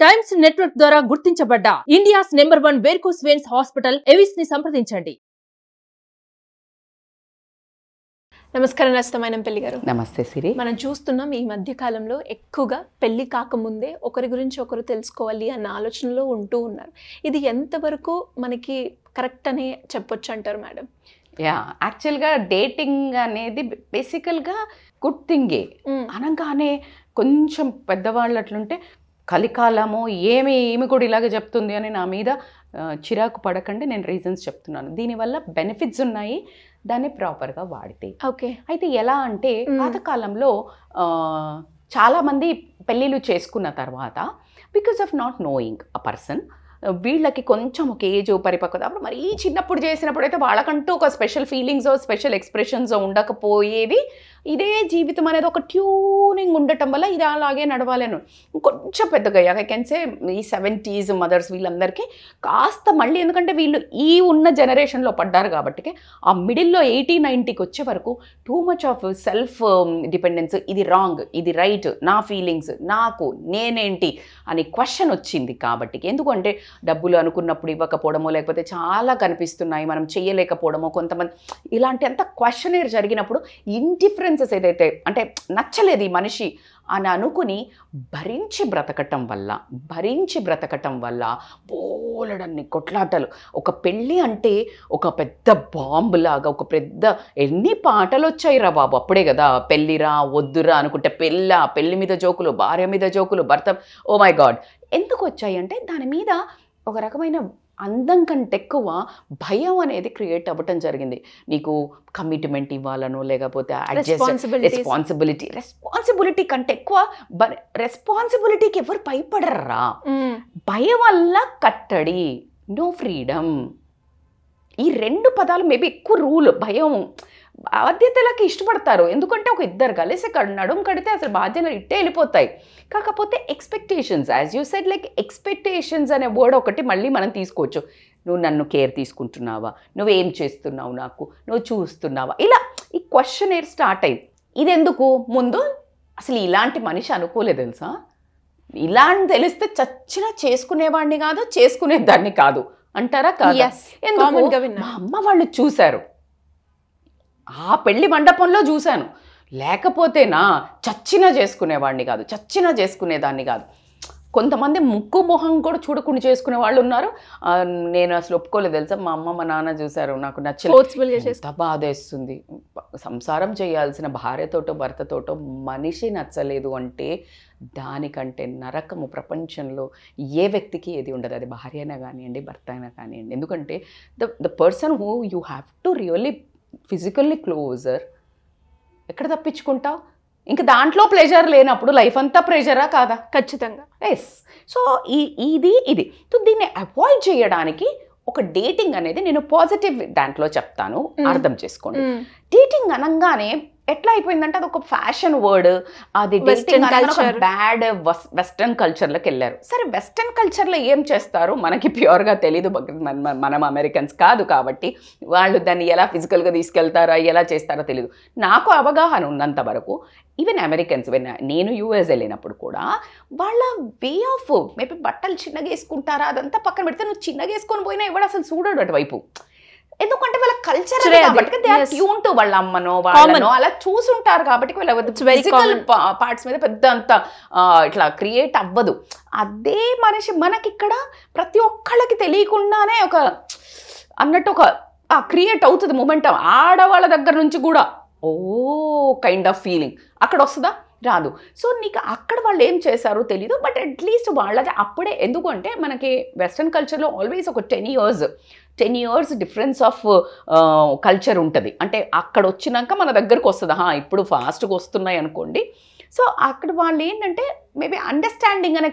Times network ద్వారా గుర్తించబడ్డ India's number 1 varicose veins hospital Avis ని సంప్రదించండి. నమస్కారం నష్టమైన పెళ్లి గారు. నమస్తే సిరి. మనం చూస్తున్నాం ఈ మధ్య కాలంలో ఎక్కువగా పెళ్లి కాకముందే ఒకరి గురించి ఒకరు తెలుసుకోవాలి అన్న ఆలోచనలో ఉంటూ ఉన్నారు. ఇది ఎంతవరకు మనకి కరెక్ట్ అని చెప్పొచ్చు అంటారు మేడం? యాక్చువల్గా డేటింగ్ అనేది బేసికల్గా గుడ్ థింగే. అనగానే కొంచెం పెద్దవాళ్ళు అట్లుంటే కలికాలము ఏమి కూడా ఇలాగ చెప్తుంది అని నా మీద చిరాకు పడకండి. నేను రీజన్స్ చెప్తున్నాను. దీనివల్ల బెనిఫిట్స్ ఉన్నాయి, దాన్ని ప్రాపర్గా వాడితే. ఓకే. అయితే ఎలా అంటే పాతకాలంలో చాలామంది పెళ్ళిళ్ళు చేసుకున్న తర్వాత because of not knowing a person, వీళ్ళకి కొంచెం ఒక ఏజ్ పరిపక్వత అప్పుడు మరీ చిన్నప్పుడు చేసినప్పుడు అయితే వాళ్ళకంటూ ఒక స్పెషల్ ఫీలింగ్స్ స్పెషల్ ఎక్స్ప్రెషన్స్ ఉండకపోయేవి. ఇదే జీవితం అనేది ఒక ట్యూనింగ్ ఉండటం వల్ల ఇది అలాగే నడవాలను. కొంచెం పెద్దగా ఐ కెన్ సే ఈ 70s మదర్స్ వీళ్ళందరికీ కాస్త మళ్ళీ, ఎందుకంటే వీళ్ళు ఈ ఉన్న జనరేషన్లో పడ్డారు కాబట్టి ఆ మిడిల్లో 80-90కి వచ్చే వరకు too much of self dependence. ఇది రాంగ్, ఇది రైట్, నా ఫీలింగ్స్, నాకు నేనేంటి అని క్వశ్చన్ వచ్చింది కాబట్టి. ఎందుకంటే డబ్బులు అనుకున్నప్పుడు ఇవ్వకపోవడమో, లేకపోతే చాలా కనిపిస్తున్నాయి మనం చేయలేకపోవడమో, కొంతమంది ఇలాంటి అంత క్వశ్చనేర్ జరిగినప్పుడు ఇండిఫరెన్సెస్ ఏదైతే అంటే నచ్చలేదు ఈ మనిషి అని అనుకుని భరించి బ్రతకటం వల్ల బోలెడన్ని కొట్లాటలు. ఒక పెళ్ళి అంటే ఒక పెద్ద బాంబులాగా, ఒక పెద్ద ఎన్ని పాటలు వచ్చాయి రా బాబు అప్పుడే కదా. పెళ్ళిరా వద్దురా అనుకుంటే పెళ్ళి మీద జోకులు, భార్య మీద జోకులు, భర్త, ఓ మై గాడ్. ఎందుకు వచ్చాయి అంటే దాని మీద ఒక రకమైన అందం కంటే ఎక్కువ భయం అనేది క్రియేట్ అవ్వటం జరిగింది. నీకు కమిట్మెంట్ ఇవ్వాలనో, లేకపోతే రెస్పాన్సిబిలిటీ కంటే ఎక్కువ రెస్పాన్సిబిలిటీకి ఎవరు భయపడర్రా. భయం వల్ల కట్టడి, నో ఫ్రీడమ్. ఈ రెండు పదాలు మేబీ ఎక్కువ రూల్. భయం బాధ్యతలకి ఇష్టపడతారు, ఎందుకంటే ఒక ఇద్దరు కలిసి నడుము కడితే అసలు బాధ్యతలు ఇట్టే వెళ్ళిపోతాయి. కాకపోతే expectations, as you said, like expectations అనే వర్డ్ ఒకటి మళ్ళీ మనం తీసుకోవచ్చు. నువ్వు నన్ను కేర్ తీసుకుంటున్నావా, నువ్వేం చేస్తున్నావు, నాకు నువ్వు చూస్తున్నావా, ఇలా ఈ క్వశ్చనేర్ స్టార్ట్ అయింది. ఇదెందుకు? ముందు అసలు ఇలాంటి మనిషి అనుకోలేదు తెలుసా. ఇలాంటి తెలిస్తే చచ్చినా చేసుకునేవాడిని కాదు, చేసుకునేదాన్ని కాదు అంటారా? కాదు. మా అమ్మ వాళ్ళు చూశారు, ఆ పెళ్లి మండపంలో చూశాను. లేకపోతేనా చచ్చినా చేసుకునేవాడిని కాదు, చచ్చినా చేసుకునేదాన్ని కాదు. కొంతమంది ముక్కు మొహం కూడా చూడకుండా చేసుకునే వాళ్ళు ఉన్నారు. నేను అసలు ఒప్పుకోలేదు తెలుసా. మా అమ్మ మా నాన్న చూశారు, నాకు నచ్చలేదు. ఎంత బాధేస్తుంది. సంసారం చేయాల్సిన భార్యతోటో భర్తతోటో మనిషి నచ్చలేదు అంటే దానికంటే నరకము ప్రపంచంలో ఏ వ్యక్తికి ఏది ఉండదు. అది భార్య అయినా కానివ్వండి, భర్త అయినా కానివ్వండి. ఎందుకంటే the person who you have to really physically closer. ఎక్కడ తప్పించుకుంటావు? ఇంకా దాంట్లో ప్లెజర్ లేనప్పుడు లైఫ్ అంతా ప్రెజరా కాదా? ఖచ్చితంగా. ఎస్. సో ఇది సో దీన్ని అవాయిడ్ చేయడానికి ఒక డేటింగ్ అనేది నేను పాజిటివ్ దాంట్లో చెప్తాను, అర్థం చేసుకోండి. డేటింగ్ అనగానే ఎట్లా అయిపోయిందంటే అది ఒక ఫ్యాషన్ వర్డ్. అది బ్యాడ్ వెస్ట్రన్ కల్చర్లోకి వెళ్ళారు. సరే, వెస్ట్రన్ కల్చర్లో ఏం చేస్తారు మనకి ప్యూర్గా తెలీదు. మనం అమెరికన్స్ కాదు కాబట్టి వాళ్ళు దాన్ని ఎలా ఫిజికల్గా తీసుకెళ్తారా, ఎలా చేస్తారో తెలీదు. నాకు అవగాహన ఉన్నంత వరకు ఈవెన్ అమెరికన్స్, నేను యూఎస్ వెళ్ళినప్పుడు కూడా వాళ్ళ వే ఆఫ్ మేబీ బట్టలు చిన్నగా వేసుకుంటారా అదంతా పక్కన పెడితే, నువ్వు చిన్నగా వేసుకొని పోయినా ఎవడు అసలు చూడడు అటువైపు. ఎందుకంటే వాళ్ళ కల్చర్ కాబట్టి ట్యూన్ టు వాళ్ళ అమ్మనో వాళ్ళనో అలా చూసుంటారు కాబట్టి వాళ్ళ ఫిజికల్ పార్ట్స్ మీద పెద్ద అంత ఇట్లా క్రియేట్ అవ్వదు. అదే మనిషి మనకిక్కడ ప్రతి ఒక్కళ్ళకి తెలియకుండానే ఒక అన్నట్టు ఒక క్రియేట్ అవుతుంది మొమెంటం. ఆడవాళ్ళ దగ్గర నుంచి కూడా కైండ్ ఆఫ్ ఫీలింగ్ అక్కడ వస్తుందా? రాదు. సో నీకు అక్కడ వాళ్ళు ఏం చేశారో తెలీదు, బట్ అట్లీస్ట్ వాళ్ళది అప్పుడే. ఎందుకంటే మనకి వెస్ట్రన్ కల్చర్లో ఆల్వేస్ ఒక 10 years డిఫరెన్స్ ఆఫ్ కల్చర్ ఉంటుంది. అంటే అక్కడ వచ్చినాక మన దగ్గరకు వస్తుంది. ఇప్పుడు ఫాస్ట్గా వస్తున్నాయి అనుకోండి. సో అక్కడ వాళ్ళు ఏంటంటే మేబీ అండర్స్టాండింగ్ అనే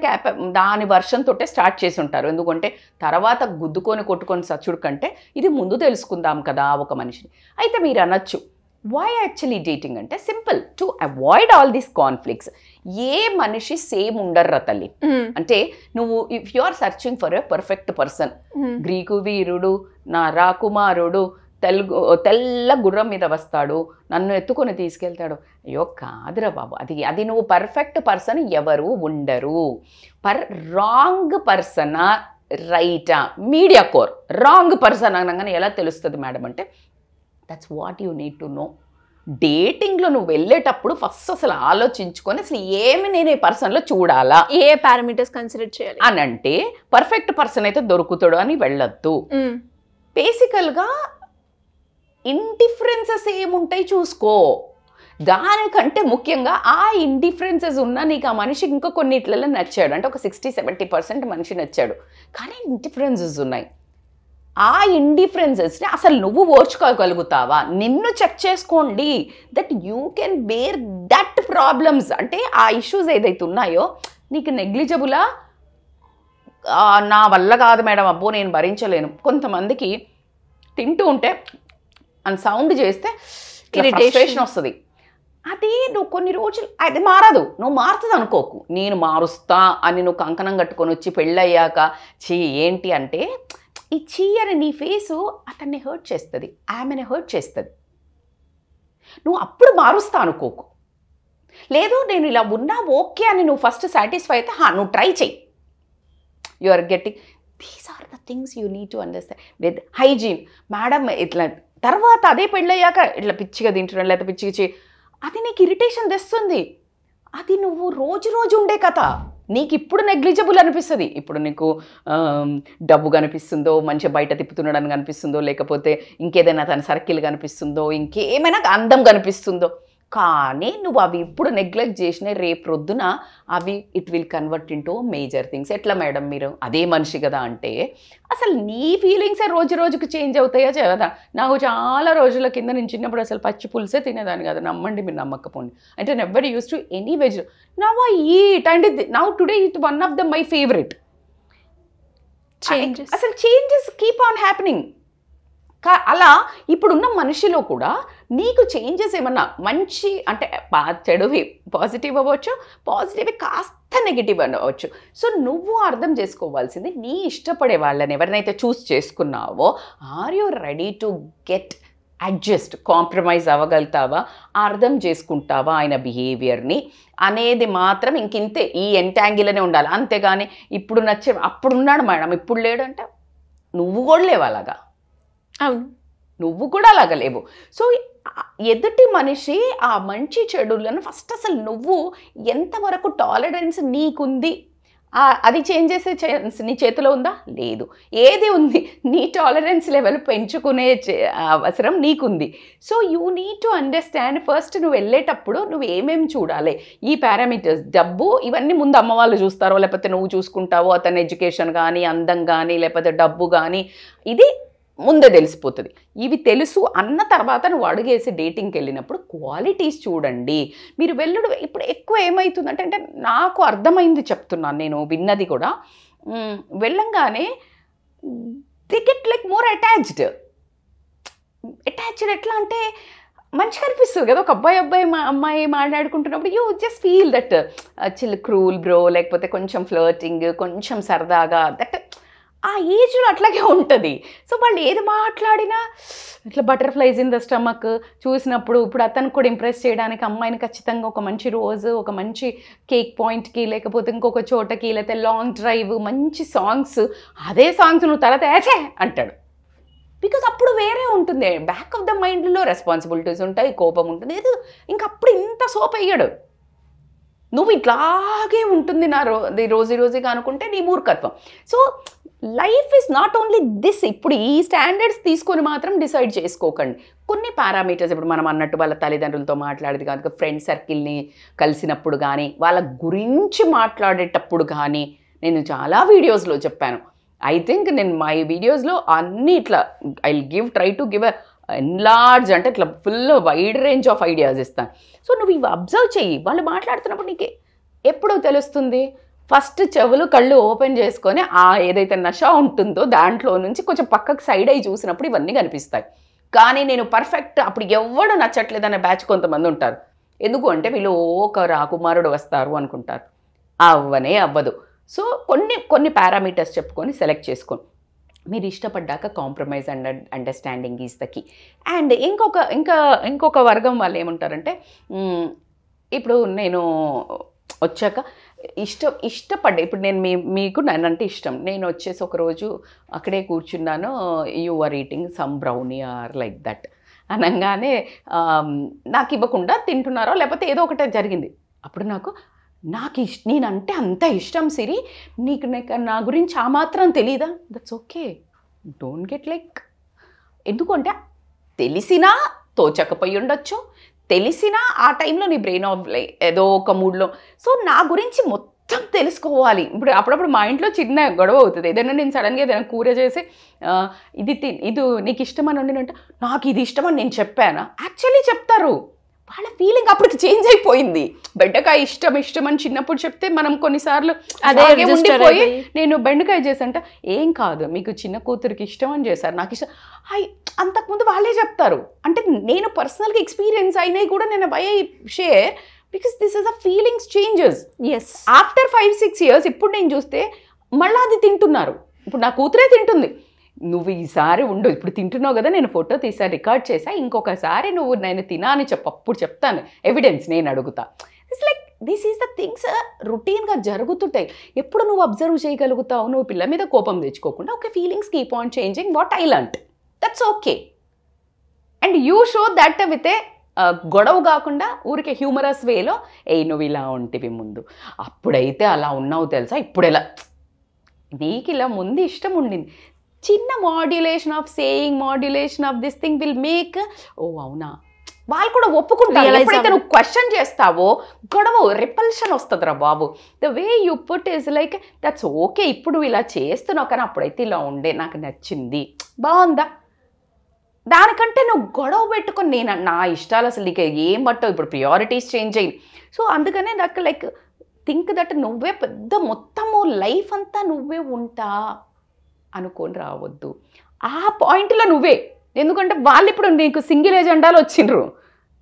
దాని వర్షన్ తోటే స్టార్ట్ చేసి ఉంటారు. ఎందుకంటే తర్వాత గుద్దుకొని కొట్టుకొని సచ్చుడు కంటే ఇది ముందు తెలుసుకుందాం కదా ఒక మనిషిని. అయితే మీరు అనొచ్చు, వై యాక్చువల్లీ డేటింగ్ అంటే simple, to avoid all these conflicts. ఏ మనిషి సేమ్ ఉండర్రా తల్లి. అంటే నువ్వు if you are searching for a perfect person, Greek వీరుడు, నా రాకుమారుడు, తెల్ల గుర్రం మీద వస్తాడు, నన్ను ఎత్తుకొని తీసుకెళ్తాడు. అయ్యో కాదురా బాబు, అది నువ్వు పర్ఫెక్ట్ పర్సన్ ఎవరు ఉండరు. రాంగ్ పర్సనా రైటా, మీడియా కోర్ రాంగ్ పర్సన్ అనగానే ఎలా తెలుస్తుంది మేడం అంటే, that's what you need to know. డేటింగ్లో నువ్వు వెళ్ళేటప్పుడు ఫస్ట్ అసలు ఆలోచించుకొని అసలు ఏమి నేను ఈ పర్సన్లో చూడాలా, ఏ పారామీటర్స్ కన్సిడర్ చేయాలి అని అంటే పర్ఫెక్ట్ పర్సన్ అయితే దొరుకుతాడు అని వెళ్ళొద్దు. బేసికల్గా ఇండిఫరెన్సెస్ ఏముంటాయి చూసుకో. దానికంటే ముఖ్యంగా ఆ ఇండిఫరెన్సెస్ ఉన్నా నీకు ఆ మనిషి ఇంకా కొన్నిట్లలో నచ్చాడు అంటే ఒక 60-70% మనిషి నచ్చాడు, కానీ ఇండిఫరెన్సెస్ ఉన్నాయి. ఆ ఇండిఫరెన్సెస్ని అసలు నువ్వు ఓర్చుకోగలుగుతావా? నిన్ను చెక్ చేసుకోండి, that you can bear that problems. అంటే ఆ ఇష్యూస్ ఏదైతే ఉన్నాయో నీకు నెగ్లిజబులా, నా వల్ల కాదు మేడం, అబ్బో నేను భరించలేను. కొంతమందికి తింటూ ఉంటే అని సౌండ్ చేస్తే ఇరిటేషన్ వస్తుంది. అది నువ్వు కొన్ని రోజులు అది మారదు, నువ్వు మారుతుంది అనుకోకు. నేను మారుస్తా అని నువ్వు కంకణం కట్టుకొని వచ్చి పెళ్ళయ్యాక చీ ఏంటి అంటే, ఈ చీ అని నీ ఫేసు అతన్ని హర్ట్ చేస్తుంది, ఆమెని హర్ట్ చేస్తుంది. నువ్వు అప్పుడు మారుస్తా అనుకోకు. లేదు నేను ఇలా ఉన్నా ఓకే అని నువ్వు ఫస్ట్ సాటిస్ఫై అయితే నువ్వు ట్రై చెయ్యి. You are getting these are the things you need to understand. With hygiene madam, ఇట్లా తర్వాత అదే పెళ్ళయ్యాక ఇట్లా పిచ్చిగా తింటున్నాడు లేకపోతే పిచ్చిగా అది నీకు ఇరిటేషన్ తెస్తుంది. అది నువ్వు రోజు ఉండే కథ. నీకు ఇప్పుడు నెగ్లిజబుల్ అనిపిస్తుంది, ఇప్పుడు నీకు డబ్బు కనిపిస్తుందో, మంచిగా బయట తిప్పుతున్నాడని కనిపిస్తుందో, లేకపోతే ఇంకేదైనా తన సర్కిల్ కనిపిస్తుందో, ఇంకేమైనా అందం కనిపిస్తుందో, కానీ నువ్వు అవి ఇప్పుడు నెగ్లెక్ట్ చేసినా రేపు ప్రొద్దున అవి it will convert into major things. ఎట్లా మేడం మీరు అదే మనిషి కదా అంటే, అసలు నీ ఫీలింగ్సే రోజుకు చేంజ్ అవుతాయా కదా. నాకు చాలా రోజుల కింద నేను చిన్నప్పుడు అసలు పచ్చి పులుసే తినేదాన్ని కదా, నమ్మండి మీరు నమ్మకపోండి. అంటే never use to any veg. Now I eat and now today it one of the my favourite. అసలు చేంజెస్ కీప్ ఆన్ హ్యాపెనింగ్. అలా ఇప్పుడున్న మనిషిలో కూడా నీకు చేంజెస్ ఏమన్నా మంచి అంటే చెడు పాజిటివ్ అవ్వచ్చు, పాజిటివ్ కాస్త నెగిటివ్ అవ్వచ్చు. సో నువ్వు అర్థం చేసుకోవాల్సింది, నీ ఇష్టపడే వాళ్ళని ఎవరినైతే చూస్ చేసుకున్నావో are you ready to get adjust, compromise అవ్వగలుగుతావా, అర్థం చేసుకుంటావా ఆయన బిహేవియర్ని అనేది మాత్రం ఇంకింతే. ఈ ఎంటాంగిల్నే ఉండాలి, అంతేగాని ఇప్పుడు నచ్చే అప్పుడున్నాడు మేడం ఇప్పుడు లేడు అంటే నువ్వు కూడా లేవు అలాగా. అవును, నువ్వు కూడా అలాగ లేవు. సో ఎదుటి మనిషి ఆ మంచి చెడులను ఫస్ట్ అసలు నువ్వు ఎంతవరకు టాలరెన్స్ నీకుంది, అది చేంజ్ చేసే నీ చేతిలో ఉందా? లేదు. ఏది ఉంది? నీ టాలరెన్స్ లెవెల్ పెంచుకునే అవసరం నీకుంది. So you need to understand. First నువ్వు వెళ్ళేటప్పుడు నువ్వు ఏమేమి చూడాలి, ఈ పారామీటర్స్, డబ్బు ఇవన్నీ ముందు అమ్మ వాళ్ళు చూస్తారో లేకపోతే నువ్వు చూసుకుంటావో, అతని ఎడ్యుకేషన్ కానీ, అందం కానీ, లేకపోతే డబ్బు కానీ, ఇది ముందే తెలిసిపోతుంది. ఇవి తెలుసు అన్న తర్వాత నువ్వు అడుగేసి డేటింగ్కి వెళ్ళినప్పుడు క్వాలిటీస్ చూడండి. మీరు వెళ్ళడు ఇప్పుడు ఎక్కువ ఏమవుతుందంటే, అంటే నాకు అర్థమైంది చెప్తున్నాను, నేను విన్నది కూడా, వెళ్ళంగానే they get like more attached. ఎట్లా అంటే మంచిగా అనిపిస్తుంది కదా, ఒక అమ్మాయి మాట్లాడుకుంటున్నప్పుడు you just feel that chill cool bro, లేకపోతే కొంచెం ఫ్లర్టింగ్, కొంచెం సరదాగా, దట్ ఆ ఏజ్లో అట్లాగే ఉంటుంది. సో వాళ్ళు ఏది మాట్లాడినా ఇట్లా బటర్ఫ్లైస్ ఇన్ ద స్టమక్ చూసినప్పుడు, ఇప్పుడు అతను కూడా ఇంప్రెస్ చేయడానికి అమ్మాయిని ఖచ్చితంగా ఒక మంచి రోజు, ఒక మంచి కేక్ పాయింట్కి, లేకపోతే ఇంకొక చోటకి, లేకపోతే లాంగ్ డ్రైవ్, మంచి సాంగ్స్, అదే సాంగ్స్ నువ్వు తర్వాత ఏచే అంటాడు. బికాజ్ అప్పుడు వేరే ఉంటుంది, బ్యాక్ ఆఫ్ ద మైండ్లో రెస్పాన్సిబిలిటీస్ ఉంటాయి, కోపం ఉంటుంది. ఏదో ఇంకప్పుడు ఇంత సోప్ అయ్యాడు, నువ్వు ఇట్లాగే ఉంటుంది నా రోజుగా అనుకుంటే నీ మూర్ఖత్వం. So life is not only this. ఇప్పుడు ఈ స్టాండర్డ్స్ తీసుకొని మాత్రం డిసైడ్ చేసుకోకండి. కొన్ని పారామీటర్స్, ఇప్పుడు మనం అన్నట్టు వాళ్ళ తల్లిదండ్రులతో మాట్లాడేది కాదు, ఫ్రెండ్ సర్కిల్ని కలిసినప్పుడు కానీ, వాళ్ళ గురించి మాట్లాడేటప్పుడు కానీ, నేను చాలా వీడియోస్లో చెప్పాను. ఐ థింక్ నేను మై వీడియోస్లో అన్నీ ఇట్లా ట్రై టు గివ్ ఎన్లార్జ్, అంటే ఇట్లా full wide range of ideas ఇస్తాను. సో నువ్వు ఇవి అబ్జర్వ్ చెయ్యి. వాళ్ళు మాట్లాడుతున్నప్పుడు నీకు ఎప్పుడు తెలుస్తుంది, ఫస్ట్ చెవులు కళ్ళు ఓపెన్ చేసుకొని ఏదైతే నష ఉంటుందో దాంట్లో నుంచి కొంచెం పక్కకు సైడ్ అయ్యి చూసినప్పుడు ఇవన్నీ కనిపిస్తాయి. కానీ నేను పర్ఫెక్ట్ అప్పుడు ఎవడు నచ్చట్లేదనే బ్యాచ్ కొంతమంది ఉంటారు. ఎందుకు అంటే వీళ్ళు ఒక రాకుమారుడు వస్తారు అనుకుంటారు, అవ్వనే అవ్వదు. సో కొన్ని పారామీటర్స్ చెప్పుకొని సెలెక్ట్ చేసుకోండి. మీరు ఇష్టపడ్డాక compromise and understanding is the key. And ఇంకొక వర్గం వాళ్ళు ఏమంటారంటే, ఇప్పుడు నేను వచ్చాక ఇష్టపడ్డా, ఇప్పుడు నేను మీకు నన్నంటే ఇష్టం, నేను వచ్చేసి ఒకరోజు అక్కడే కూర్చున్నాను, you are eating some brownie or like that అనగానే నాకు ఇవ్వకుండా తింటున్నారో లేకపోతే ఏదో ఒకటే జరిగింది. అప్పుడు నేనంటే అంత ఇష్టం సిరి, నీకు నా గురించి ఆ మాత్రం తెలీదా? That's okay, don't get like. ఎందుకంటే తెలిసినా తోచకపోయి ఉండొచ్చు, తెలిసినా ఆ టైంలో నీ బ్రెయిన్ ఆఫ్ ఏదో ఒక మూడ్లో. సో నా గురించి మొత్తం తెలుసుకోవాలి. ఇప్పుడు అప్పుడప్పుడు మా ఇంట్లో చిన్న గొడవ అవుతుంది. ఏదైనా నేను సడన్గా ఏదైనా కూర చేసి ఇది నీకు ఇష్టమని వండినంటే నాకు ఇది ఇష్టమని నేను చెప్పానా? యాక్చువల్లీ చెప్తారు. వాళ్ళ ఫీలింగ్ అప్పటికి చేంజ్ అయిపోయింది. బెండకాయ ఇష్టం అని చిన్నప్పుడు చెప్తే మనం కొన్నిసార్లు అదే ఉండిపోయి, నేను బెండకాయ చేసంట, ఏం కాదు మీకు చిన్న కూతురికి ఇష్టం అని చేశారు, నాకు ఇష్టం అంతకుముందు వాళ్ళే చెప్తారు. అంటే నేను పర్సనల్గా ఎక్స్పీరియన్స్ అయినవి కూడా నేను I share because this is the feelings changes. Yes, after 5-6 years ఇప్పుడు నేను చూస్తే మళ్ళీ అది తింటున్నారు. ఇప్పుడు నా కూతురే తింటుంది. నువ్వు ఈసారి ఉండు, ఇప్పుడు తింటున్నావు కదా, నేను ఫోటో తీసా, రికార్డ్ చేసా, ఇంకొకసారి నువ్వు నేను తినా అని అప్పుడు చెప్తాను, ఎవిడెన్స్ నేను అడుగుతా. It's like this is the things రొటీన్గా జరుగుతుంటాయి. ఎప్పుడు నువ్వు అబ్జర్వ్ చేయగలుగుతావు, నువ్వు పిల్ల మీద కోపం తెచ్చుకోకుండా okay feelings keep on changing what I learned, that's okay. And you show that with ఏ గొడవ కాకుండా ఊరికే హ్యూమరస్ వేలో, నువ్వు ఇలా ఉంటివి ముందు, అప్పుడైతే అలా ఉన్నావు తెలుసా, ఇప్పుడు ఎలా నీకు ఇలా ముందు ఇష్టం ఉండింది. చిన్న modulation of saying, modulation of this thing will make అవునా వాళ్ళు కూడా ఒప్పుకుంటారు. ఎప్పుడైతే నువ్వు క్వశ్చన్ చేస్తావో గొడవ రిపల్షన్ వస్తుందిరా బాబు. The way you put is like that's okay, ఇప్పుడు ఇలా చేస్తున్నావు కానీ అప్పుడైతే ఇలా ఉండే, నాకు నచ్చింది, బాగుందా. దానికంటే నువ్వు గొడవ పెట్టుకొని నా ఇష్టాలు అసలు నీకు ఏం పట్టవు, ఇప్పుడు ప్రియారిటీస్ చేంజ్ అయ్యి. సో అందుకనే నాకు లైక్ థింక్ దట్ నువ్వే పెద్ద మొత్తము లైఫ్ అంతా నువ్వే ఉంటా అనుకొని రావద్దు. ఆ పాయింట్లో నువ్వే, ఎందుకంటే వాళ్ళు ఇప్పుడు నీకు సింగిల్ ఎజెండాలో వచ్చిండ్రు,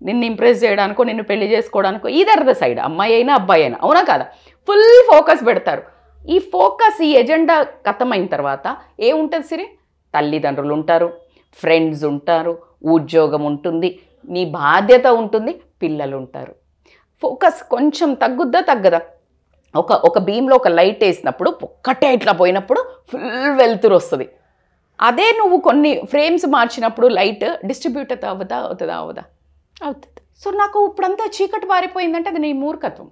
నిన్ను ఇంప్రెస్ చేయడానికో నిన్ను పెళ్లి చేసుకోవడానికో, ఈదర్ ద సైడ్, అమ్మాయి అయినా అబ్బాయి అయినా, అవునా కాదా, ఫుల్ ఫోకస్ పెడతారు. ఈ ఎజెండా ఖతమైన తర్వాత ఏముంటుంది సిరి? తల్లిదండ్రులు ఉంటారు, ఫ్రెండ్స్ ఉంటారు, ఉద్యోగం ఉంటుంది, నీ బాధ్యత ఉంటుంది, పిల్లలు ఉంటారు. ఫోకస్ కొంచెం తగ్గదా? ఒక బీమ్లో ఒక లైట్ వేసినప్పుడు ఒక్కటే ఇట్లా పోయినప్పుడు ఫుల్ వెలుతురు వస్తుంది. అదే నువ్వు కొన్ని ఫ్రేమ్స్ మార్చినప్పుడు లైట్ డిస్ట్రిబ్యూట్ అవుతుందా? సో నాకు ఇప్పుడంతా చీకటి పారిపోయిందంటే అది నీ మూర్ఖత్వం.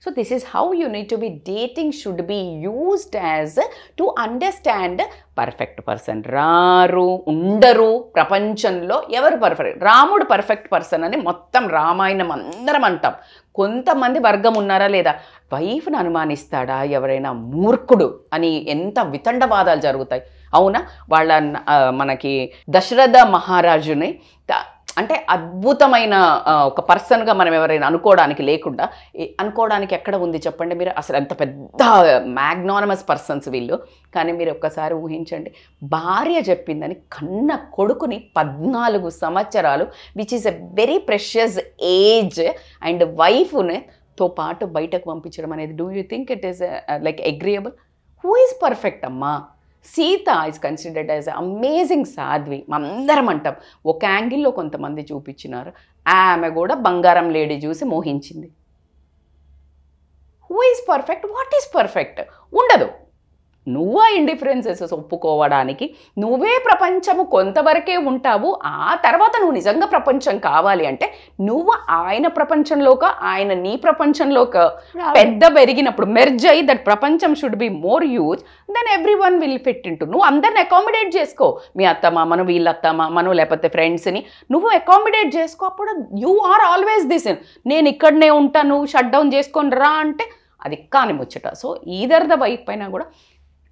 So this is how you need to be. Dating should be used as to understand perfect person రారు, ఉండరు ప్రపంచంలో. ఎవరు పర్ఫెక్ట్? రాముడు పర్ఫెక్ట్ పర్సన్ అని మొత్తం రామాయణం అందరం అంటాం. కొంతమంది వర్గం ఉన్నారా లేదా? వైఫ్ను అనుమానిస్తాడా ఎవరైనా మూర్ఖుడు అని ఎంత వితండవాదాలు జరుగుతాయి, అవునా? మనకి దశరథ మహారాజుని అంటే అద్భుతమైన ఒక పర్సన్గా మనం ఎవరైనా అనుకోవడానికి ఎక్కడ ఉంది చెప్పండి మీరు? అసలు ఎంత పెద్ద మ్యాగ్నానమస్ పర్సన్స్ వీళ్ళు. కానీ మీరు ఒక్కసారి ఊహించండి, భార్య చెప్పిందని కన్న కొడుకుని 14 సంవత్సరాలు, which is a very precious age, and వైఫ్తో పాటు బయటకు పంపించడం అనేది, do you think it is like agreeable? Who is perfect అమ్మా? Sita is considered as amazing సాధ్వి అందరం అంటాం. ఒక యాంగిల్లో కొంతమంది చూపించినారు, ఆమె కూడా బంగారం లేడీ చూసి మోహించింది. Who is perfect? What is perfect? ఉండదు. నువ్వు ఆ ఇండిఫరెన్సెస్ ఒప్పుకోవడానికి నువ్వే ప్రపంచము కొంతవరకే ఉంటావు. ఆ తర్వాత నువ్వు నిజంగా ప్రపంచం కావాలి అంటే నువ్వు ఆయన ప్రపంచంలోక, ఆయన నీ ప్రపంచంలోక పెద్ద పెరిగినప్పుడు మెర్జ్ అయ్యి దట్ ప్రపంచం should be more huge, then every one will fit into. నువ్వు అందరిని అకామిడేట్ చేసుకో, మీ అత్తమామను, వీళ్ళ అత్తమామను, లేకపోతే ఫ్రెండ్స్ని నువ్వు అకామిడేట్ చేసుకో. అప్పుడు యూ ఆర్ ఆల్వేస్ దిస్. నేను ఇక్కడనే ఉంటాను, షట్ డౌన్ చేసుకొని రా అంటే అది కాని ముచ్చట. సో ఈదర్ ద వైఫ్ పైన కూడా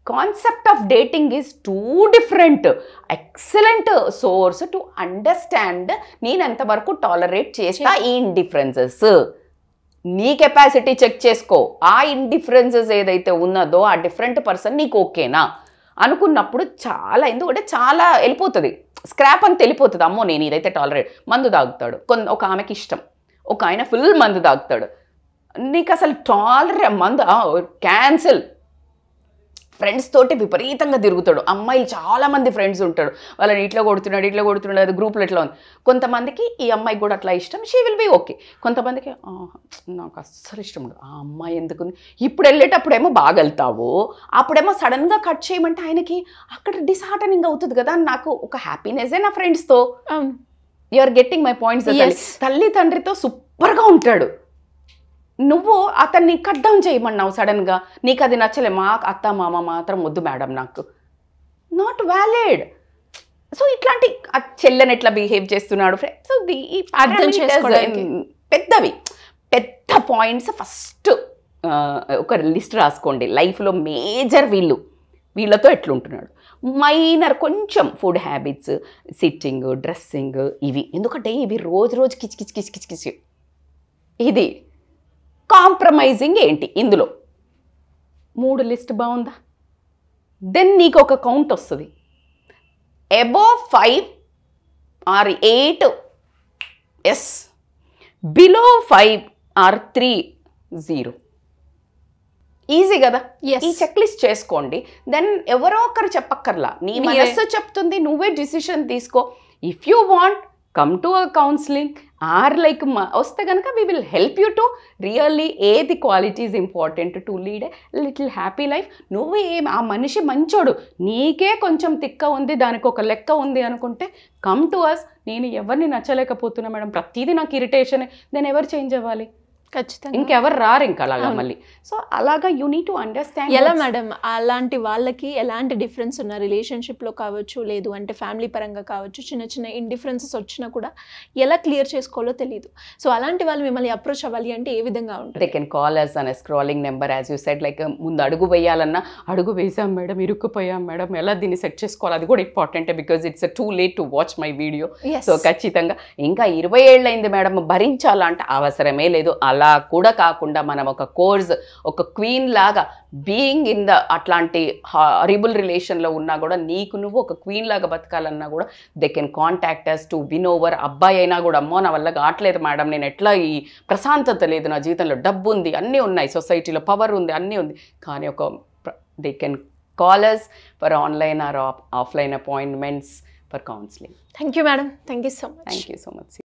concept of dating is two different. Excellent source to understand నేను ఎంతవరకు టాలరేట్ చేస్తా ఈ ఇండిఫరెన్సెస్. నీ కెపాసిటీ చెక్ చేసుకో. ఆ ఇండిఫరెన్సెస్ ఏదైతే ఉన్నదో ఆ డిఫరెంట్ పర్సన్ నీకు ఓకేనా అనుకున్నప్పుడు చాలా, ఎందుకంటే చాలా వెళ్ళిపోతుంది, స్క్రాప్ అని తెలిపోతుంది. అమ్మో నేను ఇదైతే టాలరేట్. మందు తాగుతాడు, ఒక ఆమెకి ఇష్టం, ఒక ఆయన ఫుల్ మందు తాగుతాడు, నీకు అసలు మందు క్యాన్సిల్. ఫ్రెండ్స్ తోటి విపరీతంగా తిరుగుతాడు. అమ్మాయిలు చాలా మంది ఫ్రెండ్స్ ఉంటాడు, వాళ్ళని ఇట్లా కొడుతున్నాడు అది గ్రూప్లో ఎట్లా ఉంది. కొంతమందికి ఈ అమ్మాయికి కూడా అట్లా ఇష్టం, షీ విల్ బి ఓకే. కొంతమందికి నాకు అస్సలు ఇష్టం ఉండదు, ఆ అమ్మాయి ఎందుకుంది. ఇప్పుడు వెళ్ళేటప్పుడేమో బాగా వెళ్తావు, అప్పుడేమో సడన్గా కట్ చేయమంటే ఆయనకి అక్కడ డిసార్టనింగ్ అవుతుంది కదా. నాకు ఒక హ్యాపీనెస్ఏ నా ఫ్రెండ్స్తో. You are getting my points. తల్లి తండ్రితో సూపర్గా ఉంటాడు, నువ్వు అతన్ని కట్ డౌన్ చేయమన్నావు సడన్గా, నీకు అది నచ్చలే, మా అత్త మామ మాత్రం వద్దు మేడం నాకు, నాట్ వ్యాలిడ్. సో ఇట్లాంటి చెల్లెని ఎట్లా బిహేవ్ చేస్తున్నాడు ఫ్రెండ్స్, సో పెద్ద పాయింట్స్. ఫస్ట్ ఒక లిస్ట్ రాసుకోండి, లైఫ్లో మేజర్ వీళ్ళతో ఎట్లుంటున్నాడు. మైనర్ కొంచెం ఫుడ్ హ్యాబిట్స్, సిట్టింగ్, డ్రెస్సింగ్, ఇవి ఎందుకంటే ఇవి రోజు కిచ్. ఇది కాంప్రమైజింగ్ ఏంటి ఇందులో 3 లిస్ట్ బాగుందా, దెన్ నీకు ఒక కౌంట్ వస్తుంది. Above 5 or 8 yes, below 5 or 3 0. Easy కదా. ఈ చెక్ లిస్ట్ చేసుకోండి, దెన్ ఎవరో ఒకరు చెప్పక్కర్లా, నీ మనస్సు చెప్తుంది, నువ్వే డిసిషన్ తీసుకో. If you want come to a counselling or like వస్తే కనుక we will help you to really ఏది qualities important to lead a little happy life. నువ్వు ఆ మనిషి మంచోడు, నీకే కొంచెం తిక్క ఉంది, దానికి ఒక లెక్క ఉంది అనుకుంటే కమ్ టు అస్. నేను ఎవరిని నచ్చలేకపోతున్నా మేడం, ప్రతిదీ నాకు ఇరిటేషన్, నేను ఎవరు చేంజ్ అవ్వాలి, ఖచ్చితంగా ఇంకెవరు రారు ఇంకా అలాగా మళ్ళీ. సో అలాగా యూ నీడ్ టు అండర్స్టాండ్. ఎలా మేడం అలాంటి వాళ్ళకి ఎలాంటి డిఫరెన్స్ ఉన్న రిలేషన్షిప్లో కావచ్చు, లేదు అంటే ఫ్యామిలీ పరంగా కావచ్చు, చిన్న ఇండిఫరెన్సెస్ వచ్చినా కూడా ఎలా క్లియర్ చేసుకోవాలో తెలియదు. సో అలాంటి వాళ్ళు మిమ్మల్ని అప్రోచ్ అవ్వాలి అంటే ఏ విధంగా ఉంటుంది? They can call us on scrolling number, as you said. Like ముందు అడుగు వేయాలన్నా అడుగు వేసాం మేడం, ఇరుక్కుపోయాం మేడం, ఎలా దీన్ని సెట్ చేసుకోవాలి అది కూడా ఇంపార్టెంటే, because it's too late to watch my video. So ఖచ్చితంగా ఇంకా 20 ఏళ్ళైంది మేడం భరించాలంటే అవసరమే లేదు. అలా కూడా కాకుండా మనం ఒక కోర్స్, ఒక క్వీన్ లాగా బీయింగ్ ఇన్ ద అట్లాంటి హారిబుల్ రిలేషన్లో ఉన్నా కూడా నీకు నువ్వు ఒక క్వీన్ లాగా బతకాలన్నా కూడా they can contact us to win over. అబ్బాయి అయినా కూడా అమ్మో నా వల్ల కావట్లేదు మేడం, నేను ఎట్లా ఈ ప్రశాంతత లేదు నా జీవితంలో, డబ్బు ఉంది, అన్నీ ఉన్నాయి, సొసైటీలో పవర్ ఉంది, అన్నీ ఉంది, కానీ ఒక they can call us for online or offline appointments for counselling. Thank you madam, thank you so much. Thank you so much.